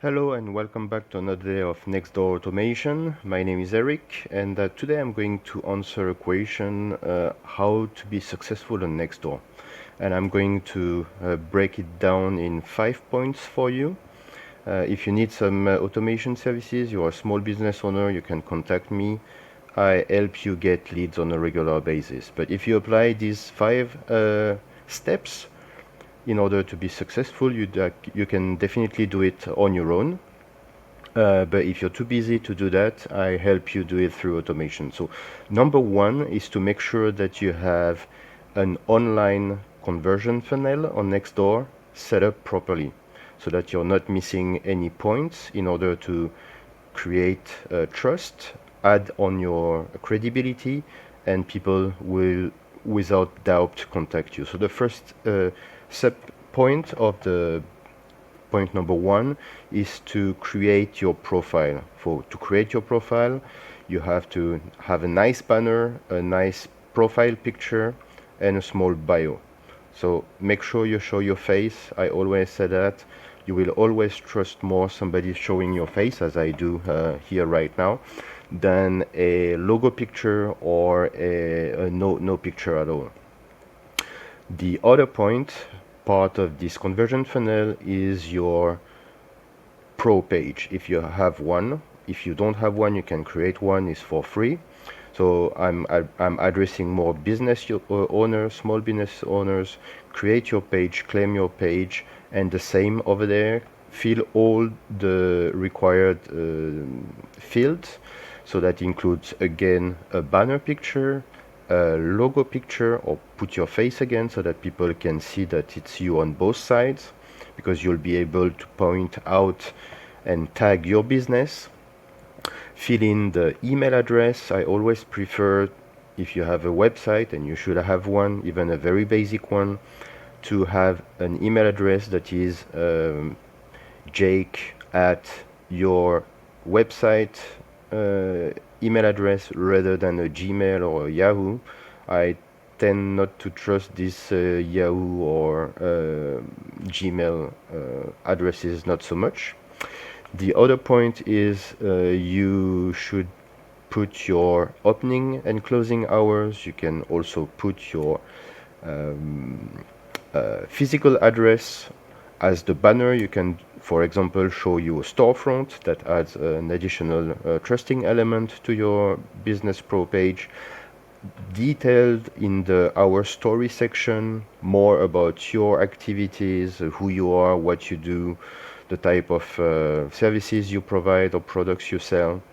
Hello and welcome back to another day of Nextdoor Automation. My name is Eric and today I'm going to answer a question how to be successful on Nextdoor. And I'm going to break it down in 5 points for you. If you need some automation services, you're a small business owner, you can contact me. I help you get leads on a regular basis. But if you apply these 5 steps, in order to be successful, you can definitely do it on your own. But if you're too busy to do that, I help you do it through automation. So number one is to make sure that you have an online conversion funnel on Nextdoor set up properly so that you're not missing any points in order to create trust, add on your credibility, and people will without doubt contact you. So the first sub point of the point number one is to create your profile. To create your profile, you have to have a nice banner, a nice profile picture, and a small bio. So make sure you show your face. I always say that. You will always trust more somebody showing your face, as I do here right now, than a logo picture or a no picture at all. The other part of this conversion funnel is your pro page. If you have one, if you don't have one, you can create one. It's for free. So I'm addressing more business owners, small business owners. Create your page, claim your page, and the same over there. Fill all the required fields. So that includes again a banner picture, a logo picture, or put your face again so that people can see that it's you on both sides, because you'll be able to point out and tag your business. Fill in the email address. I always prefer, if you have a website, and you should have one, even a very basic one, to have an email address that is Jake at your website email address rather than a Gmail or a Yahoo. I tend not to trust these Yahoo or Gmail addresses not so much. The other point is you should put your opening and closing hours. You can also put your physical address as the banner. You can, for example, show you a storefront that adds an additional trusting element to your business pro page. Detailed in the Our Story section, more about your activities, who you are, what you do, the type of services you provide or products you sell.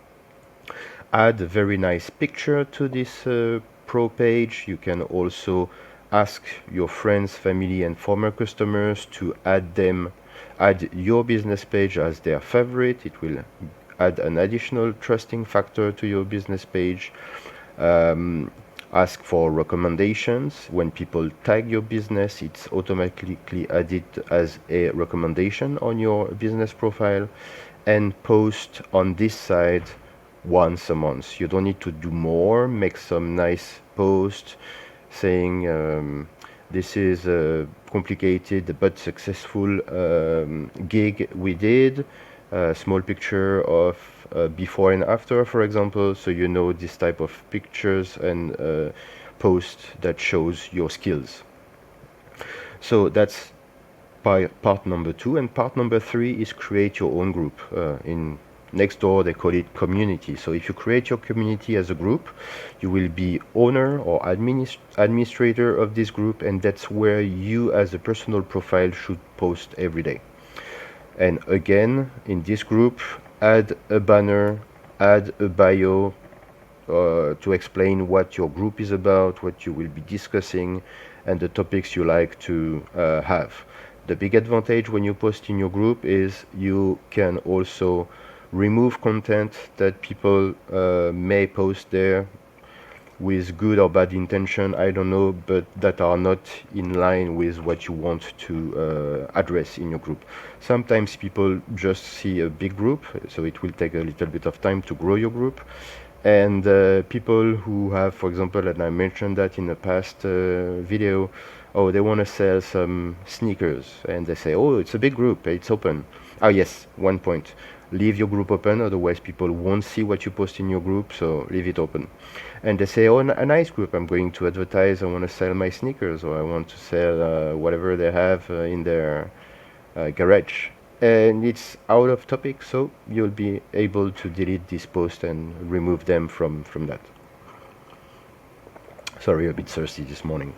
Add a very nice picture to this pro page. You can also ask your friends, family, and former customers to add your business page as their favorite. It will add an additional trusting factor to your business page. Ask for recommendations. When people tag your business, it's automatically added as a recommendation on your business profile. And post on this side once a month. You don't need to do more. Make some nice post saying this is a complicated but successful gig we did. A small picture of before and after, for example, so you know this type of pictures and post that shows your skills. So that's part number two. And part number three is create your own group. In Nextdoor, they call it community. So if you create your community as a group, you will be owner or administrator of this group, and that's where you as a personal profile should post every day. And again, in this group, add a banner, add a bio to explain what your group is about, what you will be discussing, and the topics you like to have. The big advantage when you post in your group is you can also remove content that people may post there with good or bad intention, I don't know, but that are not in line with what you want to address in your group. Sometimes people just see a big group, so it will take a little bit of time to grow your group. And people who have, for example, and I mentioned that in the past video, oh, they want to sell some sneakers, and they say, oh, it's a big group, it's open. yes, one point. Leave your group open, otherwise people won't see what you post in your group, so leave it open. And they say, oh, a nice group, I'm going to advertise, I want to sell my sneakers, or I want to sell whatever they have in their garage. And it's out of topic, so you'll be able to delete this post and remove them from that. Sorry, a bit thirsty this morning.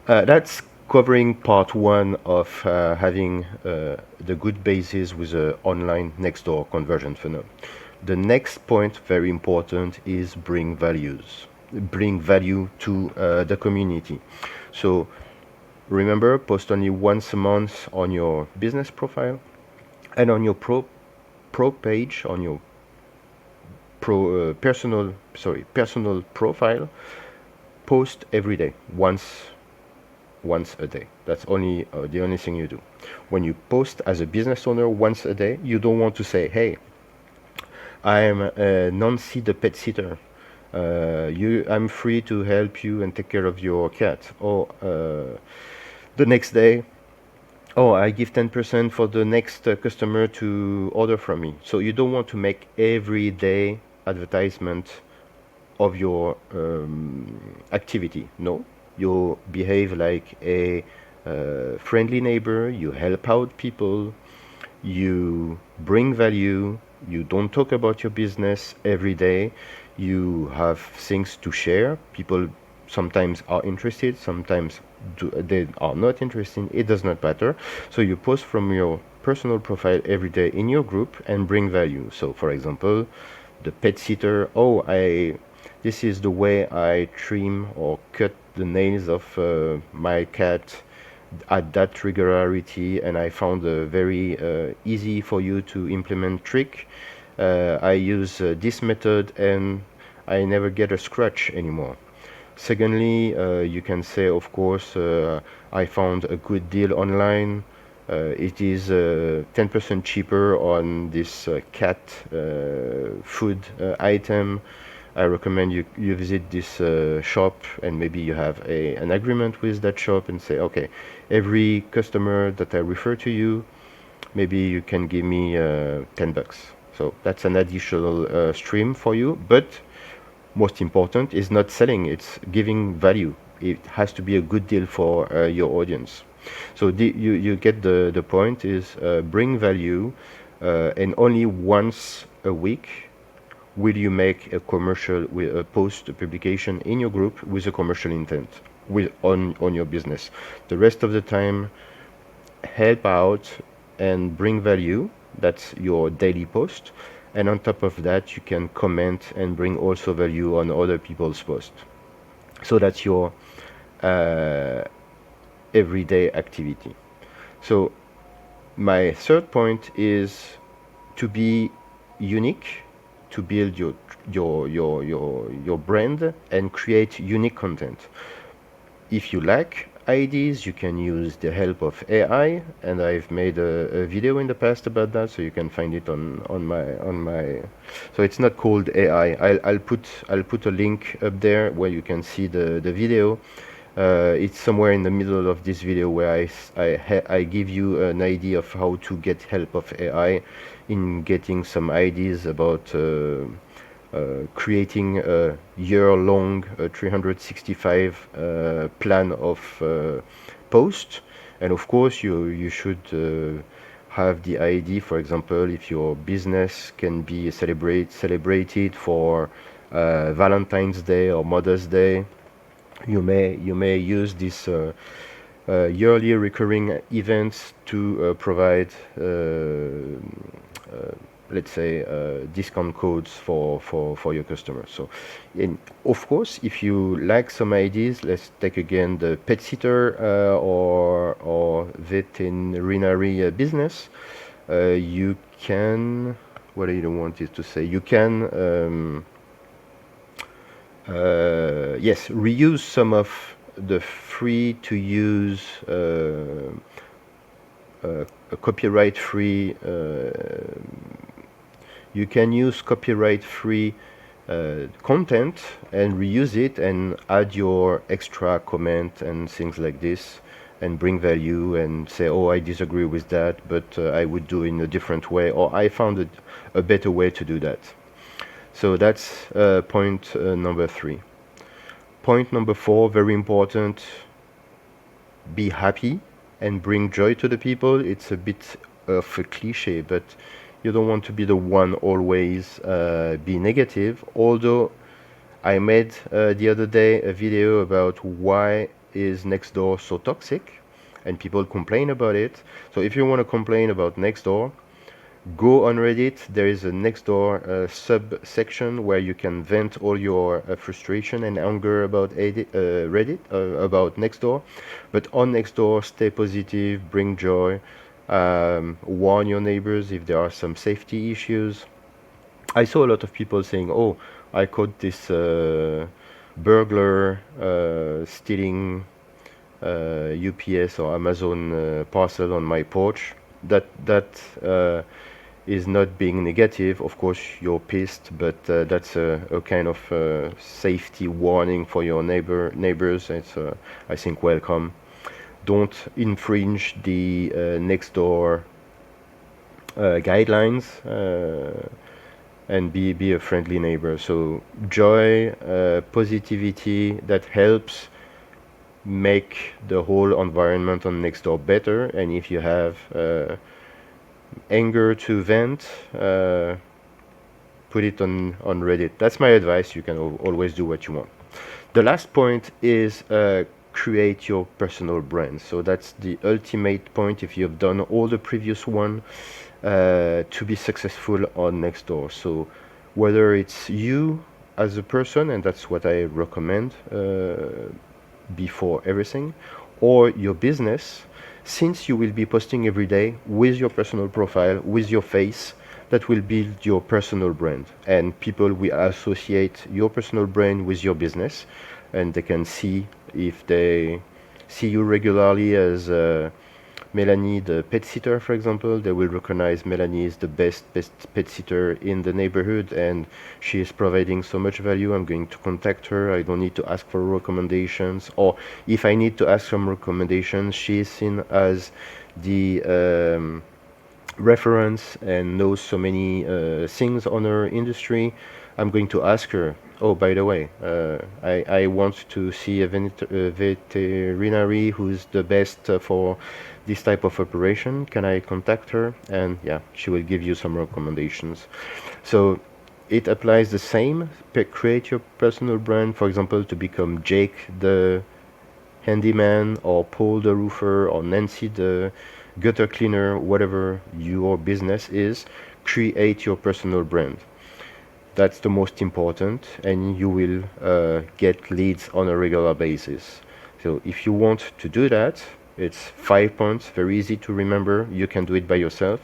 That's covering part one of having the good basis with an online Nextdoor conversion funnel. The next point, very important, is bring values. Bring value to the community. So remember, post only once a month on your business profile, and on your pro page, on your personal profile, post every day, once a day. That's only the only thing you do. When you post as a business owner once a day, you don't want to say, hey, I'm Nancy the pet sitter. I'm free to help you and take care of your cat. Or the next day, oh, I give 10% for the next customer to order from me. So you don't want to make everyday advertisement of your activity. No, you behave like a friendly neighbor, you help out people, you bring value, you don't talk about your business every day, you have things to share. People sometimes are interested, sometimes they are not interested. It does not matter. So you post from your personal profile every day in your group and bring value. So for example, the pet sitter, oh, this is the way I trim or cut the nails of my cat at that regularity, and I found a very easy for you to implement trick. I use this method and I never get a scratch anymore. Secondly, you can say, of course, I found a good deal online. It is 10% cheaper on this cat food item. I recommend you visit this shop, and maybe you have an agreement with that shop and say, okay, every customer that I refer to you, maybe you can give me 10 bucks. So that's an additional stream for you, but most important is not selling, it's giving value. It has to be a good deal for your audience. So you get the point is bring value, and only once a week will you make a commercial with a post, a publication in your group with a commercial intent on your business. The rest of the time, help out and bring value. That's your daily post. And on top of that, you can comment and bring also value on other people's posts. So that's your everyday activity. So my third point is to be unique, to build your brand and create unique content. If you lack ideas, you can use the help of AI, and I've made a video in the past about that, so you can find it on my. So it's not called AI. I'll put a link up there where you can see the video. It's somewhere in the middle of this video where I give you an idea of how to get help of AI in getting some ideas about creating a year-long 365 plan of posts. And of course you should have the idea, for example, if your business can be celebrated for Valentine's Day or Mother's Day, you may use this yearly recurring events to provide let's say discount codes for your customers. So, and of course, if you like some ideas, let's take again the pet sitter or veterinary business. You can, what I don't want it to say, you can yes, reuse some of the free to use copyright free. You can use copyright free content and reuse it and add your extra comment and things like this. and bring value and say, oh, I disagree with that, but I would do it in a different way, or I found a better way to do that. So that's point number 3. Point number 4, very important, be happy and bring joy to the people. It's a bit of a cliche, but you don't want to be the one always be negative. Although I made the other day a video about why is Nextdoor so toxic, and people complain about it. So if you want to complain about Nextdoor, go on Reddit. There is a Nextdoor subsection where you can vent all your frustration and anger about Reddit, about Nextdoor. But on Nextdoor, stay positive, bring joy, warn your neighbors if there are some safety issues. I saw a lot of people saying, oh, I caught this burglar stealing UPS or Amazon parcel on my porch. That is not being negative. Of course, you're pissed, but that's a kind of safety warning for your neighbors. It's, I think, welcome. Don't infringe the Nextdoor guidelines, and be a friendly neighbor. So joy, positivity, that helps make the whole environment on Nextdoor better. And if you have anger to vent, put it on Reddit. That's my advice. You can always do what you want. The last point is create your personal brand. So that's the ultimate point if you've done all the previous one to be successful on Nextdoor. So whether it's you as a person, and that's what I recommend before everything, or your business, since you will be posting every day with your personal profile, with your face, that will build your personal brand. And people will associate your personal brand with your business, and they can see, if they see you regularly as Melanie, the pet sitter, for example, they will recognize Melanie is the best pet sitter in the neighborhood, and she is providing so much value. I'm going to contact her. I don't need to ask for recommendations, or if I need to ask some recommendations, she is seen as the reference and knows so many things on her industry. I'm going to ask her, oh, by the way, I want to see a veterinary who's the best for this type of operation. Can I contact her? And yeah, she will give you some recommendations. So it applies the same. Create your personal brand, for example, to become Jake the handyman, or Paul the roofer, or Nancy the gutter cleaner, whatever your business is. Create your personal brand. That's the most important, and you will get leads on a regular basis. So if you want to do that, it's 5 points, very easy to remember. You can do it by yourself.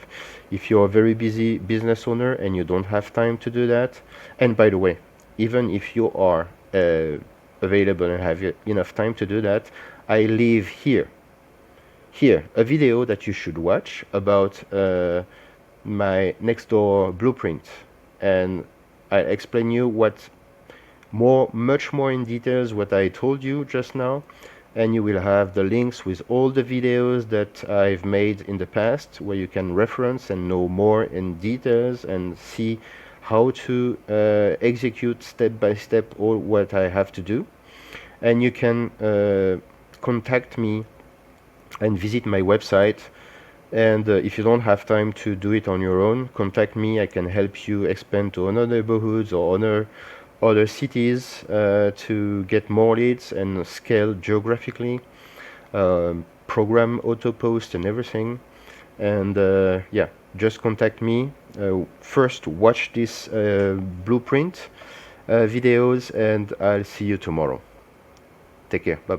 If you're a very busy business owner and you don't have time to do that, and by the way, even if you are available and have enough time to do that, I leave here a video that you should watch about my Nextdoor blueprint, and I explain you much more in details what I told you just now, and you will have the links with all the videos that I've made in the past, where you can reference and know more in details and see how to execute step by step all what I have to do. And you can contact me and visit my website. And if you don't have time to do it on your own, contact me. I can help you expand to other neighborhoods or other cities to get more leads and scale geographically, program auto post and everything. And yeah, just contact me. First, watch this blueprint videos, and I'll see you tomorrow. Take care. Bye.